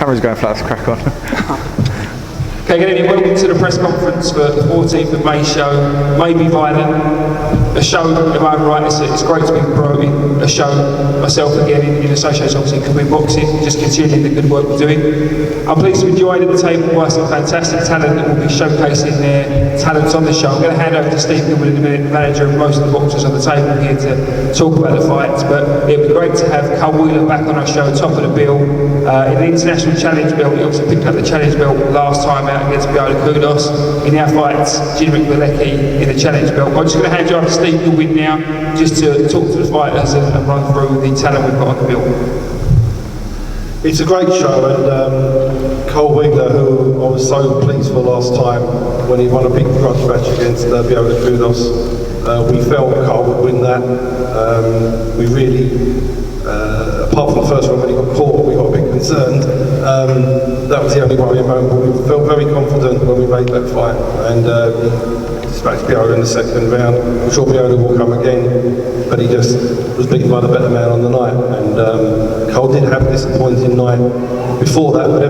camera's going flat, let's crack on. Okay, good evening. Welcome to the press conference for the 14th of May show, Maybe Violent. A show in my own right, it's great to be promoting a show myself again in association obviously with Goodwin Boxing, just continuing the good work we're doing. I'm pleased to be joined at the table by some fantastic talent that will be showcasing their talents on the show. I'm going to hand over to Steve Goodwin in a minute, the manager of most of the boxers on the table here to talk about the fights, but it'd be great to have Karl back on our show, top of the bill, in the international challenge belt. He obviously picked up the challenge belt last time out against Deano. He now fights Jude Ma in the challenge belt. I'm just going to hand you over to Steve Goodwin now, just to talk to the fighters and run through the talent we've got on the bill. It's a great show, and Karl, who I was so pleased for last time when he won a big grudge match against Deano, we felt Karl would win that. We really, apart from the first one when he got caught, we got a bit concerned. That was the only worrying moment, but we felt very confident when we made that fight. And dispatched Deano in the second round. I'm sure Deano will come again, but he just was beaten by the better man on the night. And Karl did have a disappointing night before that, but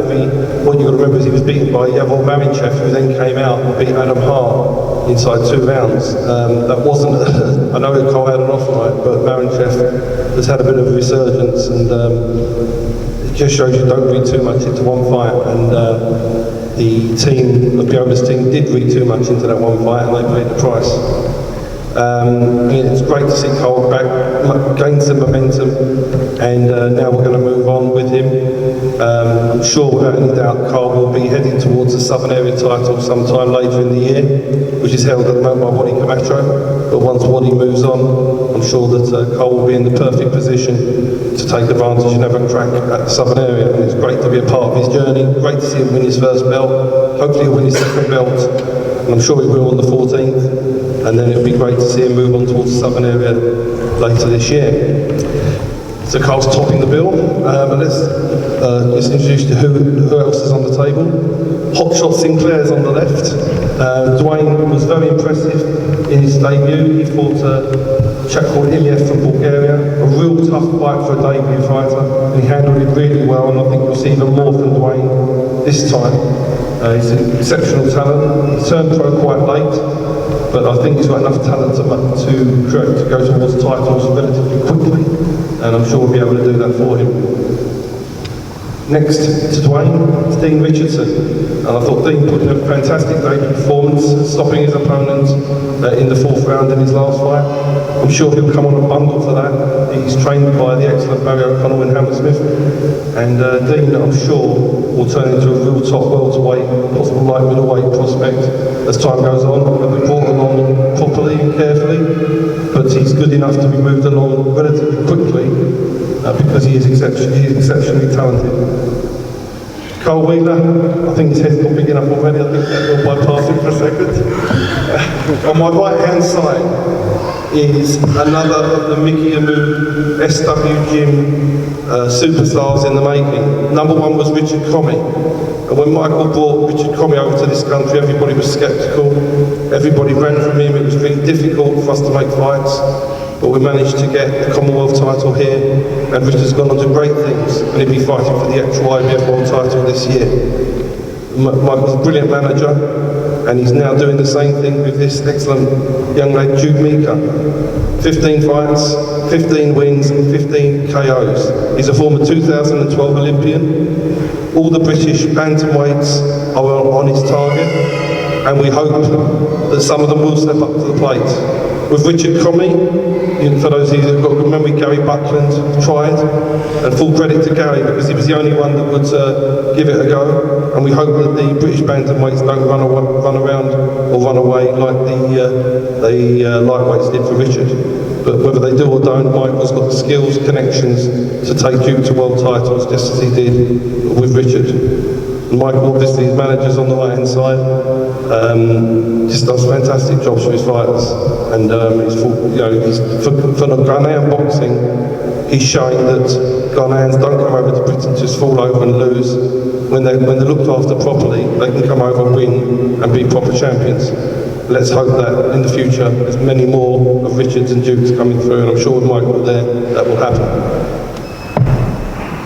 what you've got to remember is he was beaten by Amoo-Bediako, who then came out and beat Adam Hart inside 2 rounds. That wasn't, I know Karl had an off night, but Marinchev has had a bit of a resurgence, and it just shows you don't read too much into one fight. And the team, the Deano's team, did read too much into that one fight, and they paid the price. It's great to see Karl back, gain some momentum, and now we're going to move on with him. I'm sure without any doubt Karl will be heading towards the Southern Area title sometime later in the year, which is held at the moment by Wadi Camacho. But once Wadi moves on, I'm sure that Karl will be in the perfect position to take advantage and have a crack at the Southern Area. And it's great to be a part of his journey, great to see him win his first belt, hopefully he'll win his second belt, and I'm sure he will on the 14th. And then it'll be great to see him move on towards the Southern Area later this year. So Karl's topping the bill, but let's just introduce you to who else is on the table. Hotshot Sinclair's on the left. Duane was very impressive in his debut. He fought a chap called Iliev from Bulgaria, a real tough fight for a debut fighter, and he handled it really well, and I think you'll see even more from Duane this time. He's an exceptional talent. He turned pro quite late, but I think he's got enough talent to go towards titles relatively quickly, and I'm sure we'll be able to do that for him. Next to Duane is Dean Richardson, and I thought Dean put in a fantastic debut performance, stopping his opponent in the 4th round in his last fight. I'm sure he'll come on a bundle for that. He's trained by the excellent Barry O'Connell in Hammersmith, and Dean, I'm sure, will turn into a real top welterweight, possible light middleweight prospect as time goes on. He'll be brought along properly and carefully, but he's good enough to be moved along relatively quickly because he is exceptionally talented. Karl Wheeler, I think his head's not big enough already, I think that will bypass it for a second. On my right hand side is another of the Mickey Amoo SW Gym superstars in the making. Number 1 was Richard Comey. And when Michael brought Richard Comey over to this country, everybody was sceptical. Everybody ran from him. It was really difficult for us to make fights. But we managed to get the Commonwealth title here, and Richard's gone on to great things, and he'll be fighting for the actual IBF World title this year. Michael's a brilliant manager, and he's now doing the same thing with this excellent young lad, Jude Ma. 15 fights, 15 wins, and 15 KOs. He's a former 2012 Olympian. All the British bantamweights are on his target, and we hope that some of them will step up to the plate. With Richard Comey, for those of you who've got good memory, Gary Buckland tried, and full credit to Gary because he was the only one that would give it a go, and we hope that the British bantamweights don't run around or run away like the lightweights did for Richard. But whether they do or don't, Michael's got the skills, connections to take Duke to world titles just as he did with Richard. Michael, obviously, his manager's on the right-hand side, just does fantastic jobs for his fighters. And for Ghanaian boxing, he's showing that Ghanaians don't come over to Britain to just fall over and lose. When they're looked after properly, they can come over, win, and be proper champions. Let's hope that in the future, there's many more of Richards and Dukes coming through, and I'm sure with Michael there, that will happen.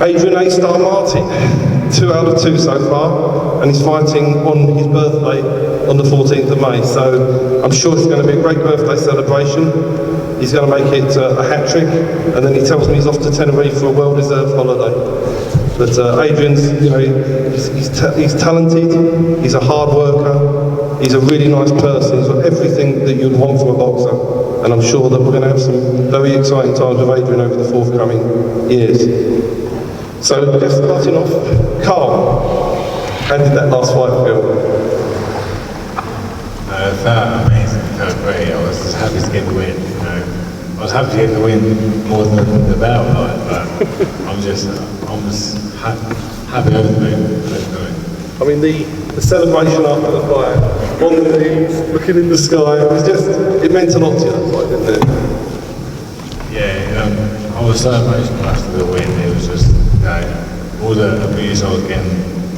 Adrian Martin. 2 out of 2 so far, and he's fighting on his birthday on the 14th of May. So I'm sure it's going to be a great birthday celebration. He's going to make it a hat-trick, and then he tells me he's off to Tenerife for a well-deserved holiday. But Adrian's, you know, he's talented, he's a hard worker, he's a really nice person, he's got everything that you'd want from a boxer. And I'm sure that we're going to have some very exciting times with Adrian over the forthcoming years. So just starting off, Karl, how did that last fight feel? It felt amazing, it felt great. I was just happy to get the win. You know, I was happy to get the win more than the belt, but I'm just happy over the moon. I mean, the celebration after the fight, on the knees, looking in the sky, it meant a lot to you, didn't it? Yeah, I was so emotional after the win. It was just, you know, all the abuse I was getting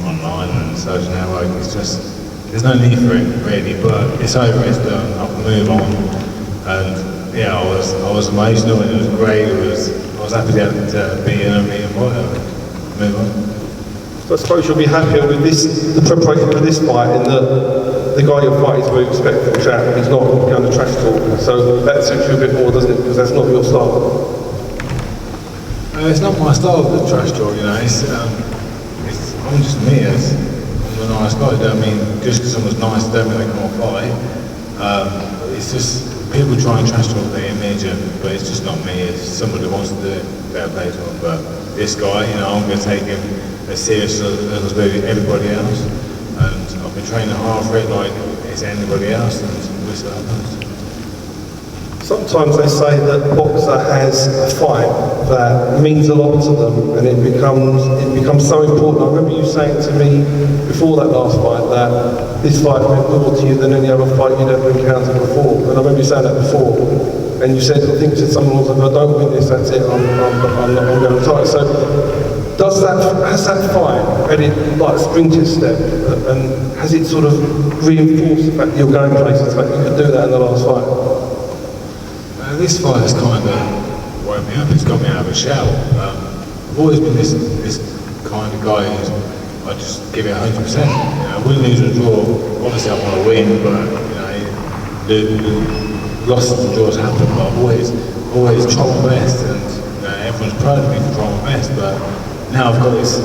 online and social network, it's just, there's no need for it really, but it's over, it's done, I can move on. And yeah, I was emotional and it was great. I was happy to be in a meeting fighter. Move on. So I suppose you'll be happier with the preparation for this fight, in that the guy you're fighting is a very respectful chap. He's not going to trash talk. So that suits you a bit more, doesn't it? Because that's not your style. It's not my style of the trash talk, you know. I'm just me. I'm a nice guy. I mean, just because someone's nice, don't mean they can't fight. It's just people try and trash talk their image, but it's just not me. It's somebody who wants to do it, fair play to him. But this guy, you know, I'm going to take him as serious as I do everybody else. And I've been training hard for it like it's anybody else, and we'll see what happens. Sometimes they say that a boxer has a fight that means a lot to them, and it becomes so important. I remember you saying to me before that last fight that this fight meant more to you than any other fight you'd ever encountered before. And I remember you saying that before. And you said, I think to someone else, if I don't win this, that's it, I'm going to retire. So has that fight made it like a sprinting step, and has it sort of reinforced the fact that you're going places, like you could do that in the last fight? This fight has kind of woke me up. It's got me out of a shell. I've always been this kind of guy who's I just give it 100%. You know, win, lose or draw. Obviously, I want to win, but you know, the losses and draws happen. But I've always tried my best, and you know, everyone's proud of me for trying my best. But now I've got this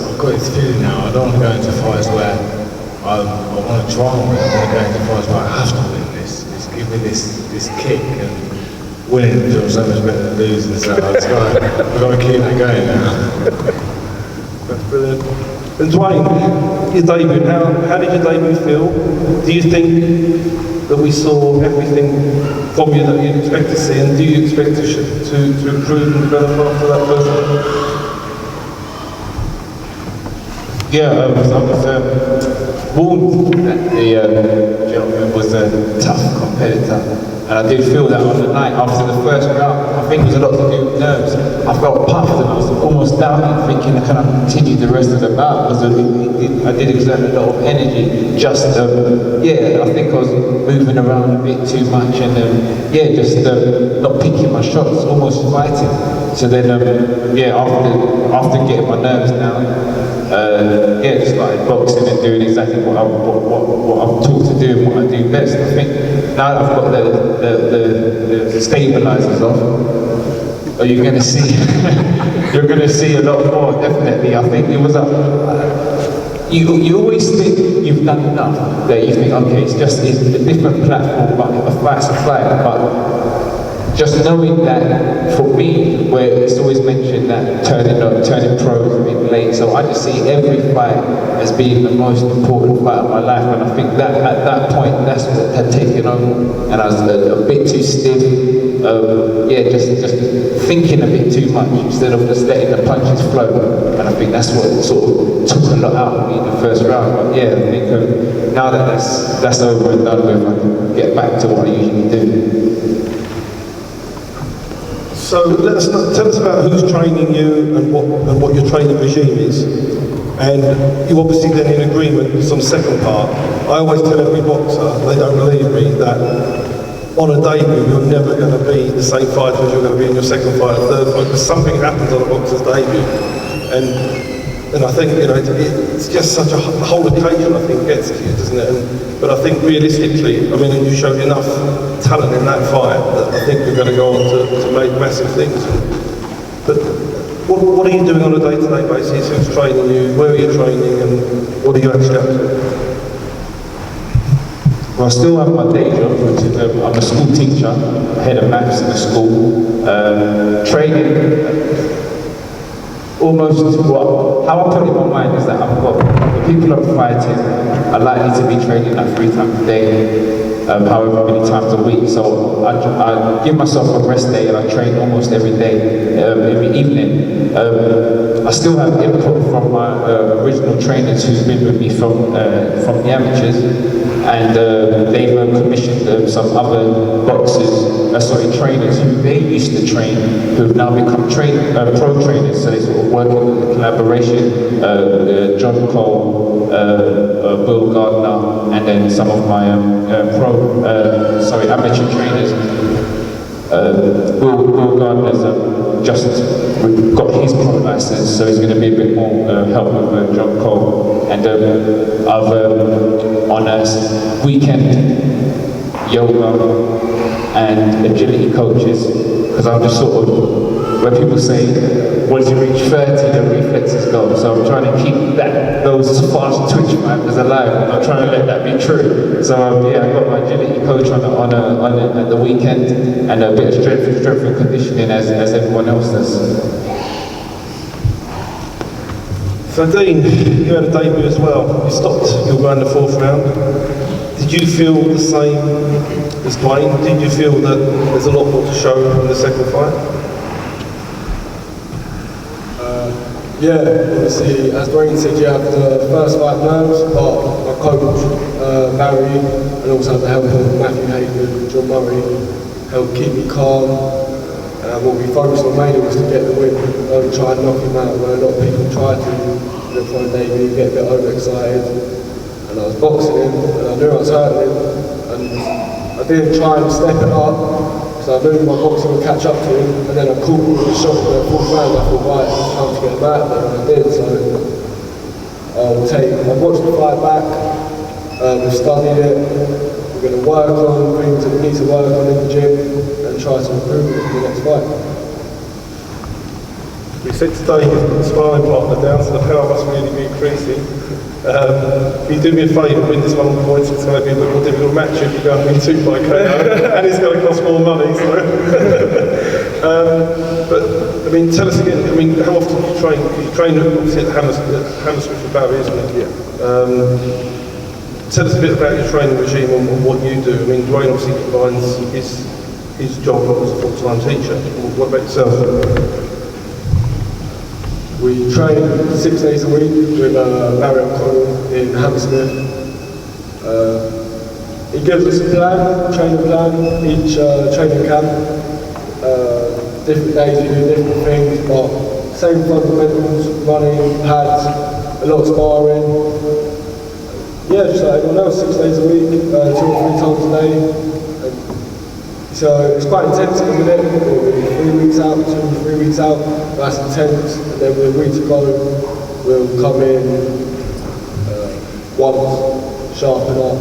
feeling now. I don't want to go into fights where I want to try and win. I want to go into fights where I have to win this. Give me this kick, and winning feels so much better than losing, so I've got to keep that going now. That's brilliant. And Duane, your debut, how did your debut feel? Do you think that we saw everything from you that you'd expect to see, and do you expect to improve and develop after that first one? Yeah, I was warned that the gentleman was a tough competitor. And I did feel that on the night after the first round. I think it was a lot to do with nerves. I felt puffed and I was almost doubting, thinking, can I continue the rest of the bout? Because I did exert a lot of energy. Just, I think I was moving around a bit too much and, just not picking my shots, almost fighting. So then, after getting my nerves down, just started boxing and doing exactly what I'm taught to do and what I do best. I think now that I've got the stabilizers off, are you going to see? You're going to see a lot more, definitely. I think it was you always think you've done enough that you think, okay, it's a different platform, but a fight's a fight. But just knowing that, for me, where it's always mentioned that turning pro is late, so I just see every fight as being the most important fight of my life, and I think that at that point, that's what had taken over, and I was a bit too stiff, just thinking a bit too much instead of just letting the punches flow, and I think that's what sort of took a lot out of me in the first round. But yeah, I think now that that's over and done with, I can get back to what I usually do. So tell us about who's training you and what your training regime is. And you obviously then in agreement with some second part. I always tell every boxer, they don't believe me, that on a debut you're never going to be the same fighter as you're going to be in your second fight or third fight, because something happens on a boxer's debut. And And I think, you know, it's just such a whole occasion, I think, gets to you, doesn't it? But I think realistically, I mean, you showed enough talent in that fight that I think you're going to go on to make massive things. But what are you doing on a day-to-day basis? Who's training you? Where are you training? And what are you actually up to? Well, I still have my day job, which is I'm a school teacher, head of maths in a school, training. Almost how I put it in my mind is that I've got the people I'm fighting are likely to be training like 3 times a day, however many times a week. So I give myself a rest day and I train almost every day, every evening. I still have input from my original trainers who've been with me from the amateurs, and they've commissioned some other trainers who they used to train, who've now become pro trainers, so they sort of work in collaboration. John Cole, Bill Gardner, and then some of my amateur trainers. Will Gardner's just got his pro license, so he's going to be a bit more help with John Cole. And I've on a weekend yoga and agility coaches, because I'm just sort of, when people say, once you reach 30, the reflexes go. So I'm trying to keep those fast twitch fibers alive. I'm not trying to let that be true. So yeah, I've got my agility coach at the weekend, and a bit of strength and conditioning as everyone else does. So Dean, you had a debut as well. You stopped, you were going the 4th round. Did you feel the same as Duane? Did you feel that there's a lot more to show in the second fight? Yeah, obviously, as Duane said, you have the first fight nerves, but my coach, Barry, and also the help of Matthew Hayden, Jude Ma, helped keep me calm. What we focused on mainly was to get the win. Don't try and knock him out, where a lot of people try to. For a debut, get a bit overexcited. And I was boxing him, and I knew I was hurting him, and I didn't try and step it up, so I knew my boxing would catch up to him, and then I caught him with a shot in the 4th round. I thought, right, it's time to get him out of there, and I did. So I watched the fight back, we've studied it, we're going to work on things that we need to work on in the gym, and try to improve it in the next fight. We said today you've got the sparring partner down, so the power must really be increasing. Can you do me a favour, win this one on points? It's going to be a bit more difficult match if you go and win 2 by KO, and it's going to cost more money. So. But I mean, tell us again. I mean, how often do you train? You train obviously at Hammersmith with Barry, isn't it? Yeah. Tell us a bit about your training regime and what you do. I mean, Duane obviously combines his job as a full-time teacher. What about yourself? We train 6 days a week with Barry in Hammersmith. He gives us a training plan, each training camp. Different days we do different things, but same fundamentals, running, pads, a lot of sparring. Yeah, just like everyone else, 6 days a week, 2 or 3 times a day. So it's quite intense at the minute. We're 3 weeks out, 2 or 3 weeks out. That's intense, and then we're ready to go. We'll come in once, sharpen up,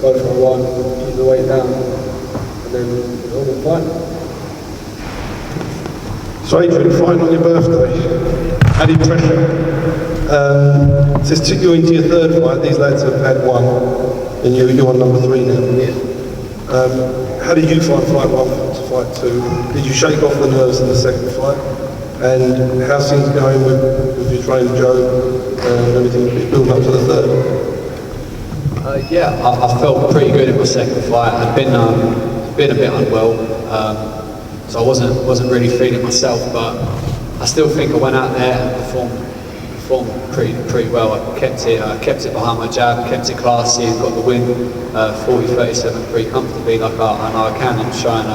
go for a run, keep the weight down, and then we'll fight. So Adrian, fighting on your birthday, added pressure. So it's took you into your 3rd fight. These lads have had 1, and you're on number 3 now. Yeah. How did you find fight 1 to fight 2? Did you shake off the nerves in the 2nd fight? And how's things going with your trainer Joe and everything building up to the 3rd? Yeah, I felt pretty good in my 2nd fight. I'd been a bit unwell, so I wasn't really feeling myself. But I still think I went out there and performed pretty well. I kept it behind my jab, kept it classy, and got the win 40-37 pretty comfortably, like I know I can. I'm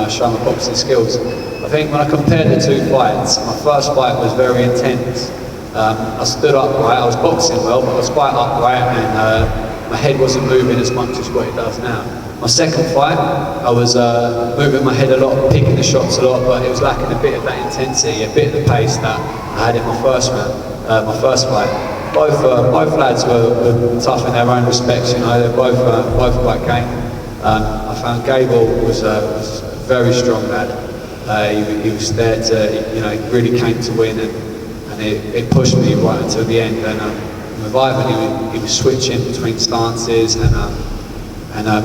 showing my boxing skills. I think when I compared the 2 fights, my first fight was very intense. I stood upright, I was boxing well, but I was quite upright, and my head wasn't moving as much as what it does now. My 2nd fight, I was moving my head a lot, picking the shots a lot, but it was lacking a bit of that intensity, a bit of the pace that I had in my 1st round. my first fight. Both lads were tough in their own respects, you know, they're both quite game. I found Gable was a very strong lad. He was there to, you know, he really came to win, and it pushed me right until the end. And with Ivan, he was switching between stances and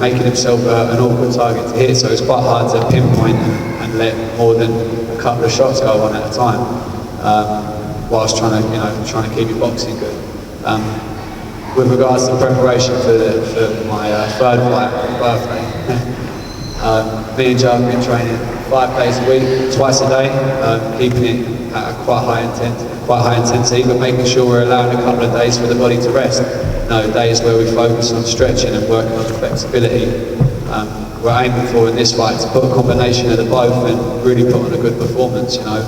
making himself an awkward target to hit, so it was quite hard to pinpoint and let more than a couple of shots go on at a time, whilst trying to keep your boxing good. With regards to preparation for my third fight on my birthday, me and Joe have been training 5 days a week, twice a day, keeping it at a quite high intensity, but making sure we're allowing a couple of days for the body to rest. Days where we focus on stretching and working on flexibility. We're aiming for in this fight to put a combination of the both and really put on a good performance, you know,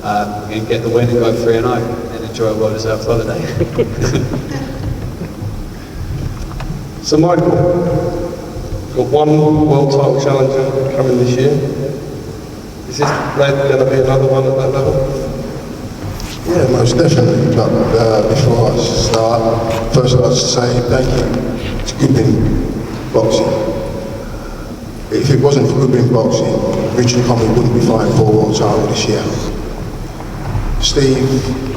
and get the win and go 3-0 and enjoy a well-deserved holiday. So Michael, got one world title challenger coming this year. Is this lad going to be another one at that level? Yeah, most definitely. But before I start, first I'd like to say thank you to Goodwin Boxing. If it wasn't for Goodwin Boxing, Richard probably wouldn't be fighting for a world title this year. Steve,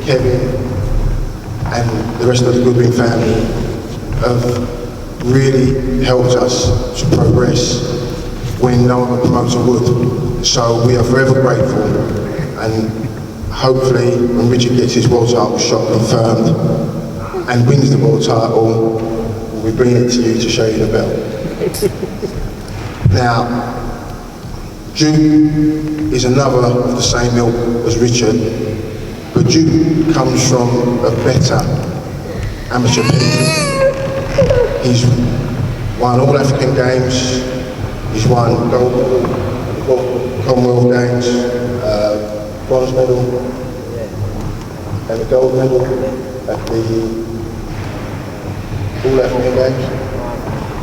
Kevin, and the rest of the Goodwin family have really helped us to progress when no other promoter would. So we are forever grateful, and hopefully when Richard gets his world title shot confirmed and wins the world title, we'll be bringing it to you to show you the belt. Now, Jude is another of the same ilk as Richard, but Jude comes from a better amateur pedigree. He's won all African Games, he's won gold Commonwealth Games, bronze medal, and a gold medal at the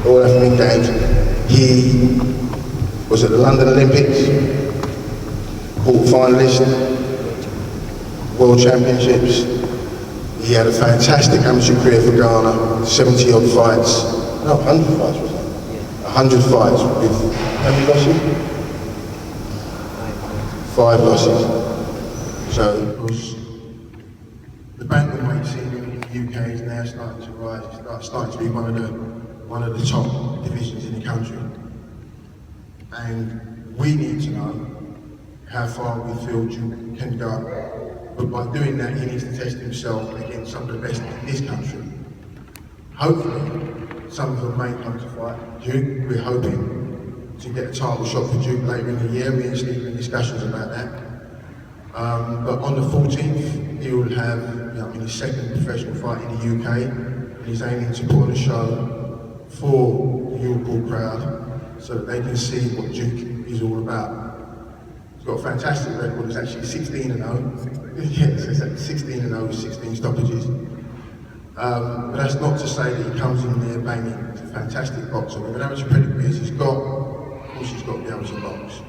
All African Games. He was at the London Olympics, quarter-finalist, World Championships. He had a fantastic amateur career for Ghana, 70 odd fights, no, 100 fights was it? 100 fights with, how many losses? 5 losses. So, of course, the bantamweight scene in the UK is now starting to rise. It's starting to be one of the top divisions in the country. And we need to know how far we feel Duke can go. But by doing that, he needs to test himself against some of the best in this country. Hopefully, some of them may come to fight Duke. We're hoping to get a title shot for Duke later in the year. Me and Steve are in discussions about that. But on the 14th, he will have his second professional fight in the UK. And he's aiming to put on a show for the Yorkshire crowd so that they can see what Duke is all about. He's got a fantastic record. It's actually 16-0. Yes, it's like 16-0 with 16 stoppages. But that's not to say that he comes in there banging. He's a fantastic boxer. With an amateur pedigree he's got, of course he's got to be able to box.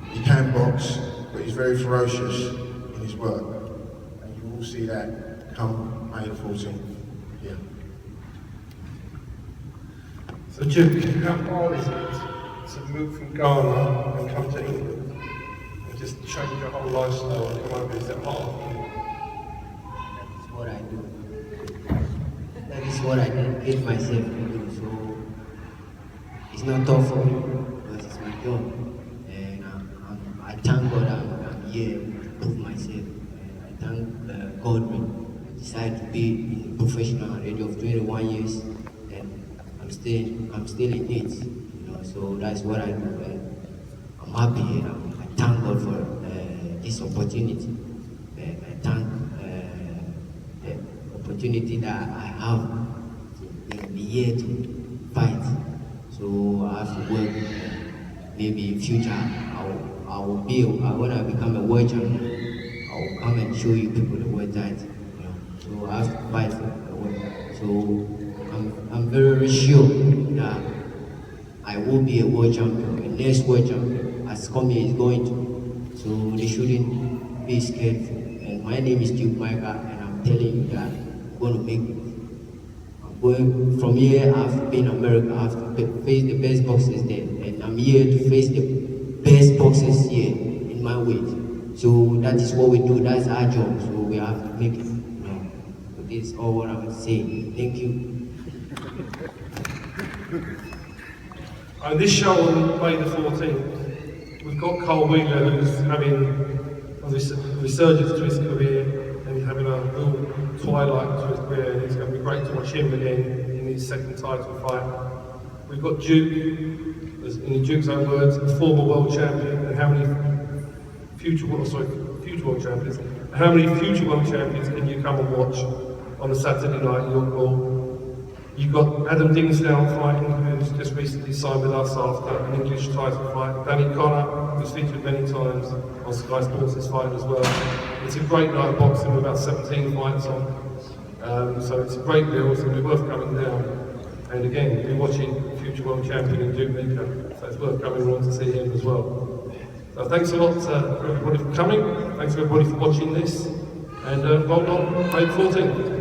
He can box, but he's very ferocious in his work. And you will see that come May the 14th. Yeah. So Duke, how hard is it to move from Ghana and come to England? Just change your whole lifestyle and come over? Is that hard? That is what I do. That is what I dedicate myself to do. So it's not tough for me because it's my job. And I thank God I'm here to prove myself. And I thank Goodwin. I decided to be a professional at the age of 21 years, and I'm still in it. You know, so that's what I do. And I'm happy. And I thank God for this opportunity. I thank the opportunity that I have to be here to fight. So I have to work. Maybe in future when I become a world champion, I will come and show you people the world title. You know? So I have to fight for the world. So I'm very sure that I will be a world champion, the next world champion, as Comey is going to. So they shouldn't be scared. And my name is Jude Micah, and I'm I'm telling you that I'm going to make it. I'm going from here. I've been in America. I have to face the best boxers there, and I'm here to face the best boxers here in my weight. So that is what we do. That's our job. So we have to make it. So this is all what I want to say. Thank you. And this show on May the 14th, we've got Karl Wheeler, who's having a resurgence to his career, and he's having a real twilight to his career, and it's going to be great to watch him again in his second title fight. We've got Duke, in Duke's own words, a former world champion, and how many future world champions, and how many future world champions can you come and watch on a Saturday night in York Hall? You've got Adam Dingsdale fighting, who's just recently signed with us after an English title fight. Danny Connor, who's featured many times on Sky Sports' fight as well. It's a great night of boxing with about 17 fights on. So it's a great deal, it's going to be worth coming down. And again, we're watching future world champion in Jude Ma, so it's worth coming along to see him as well. So thanks a lot for everybody for coming, thanks to everybody for watching this, and well done, May 14th.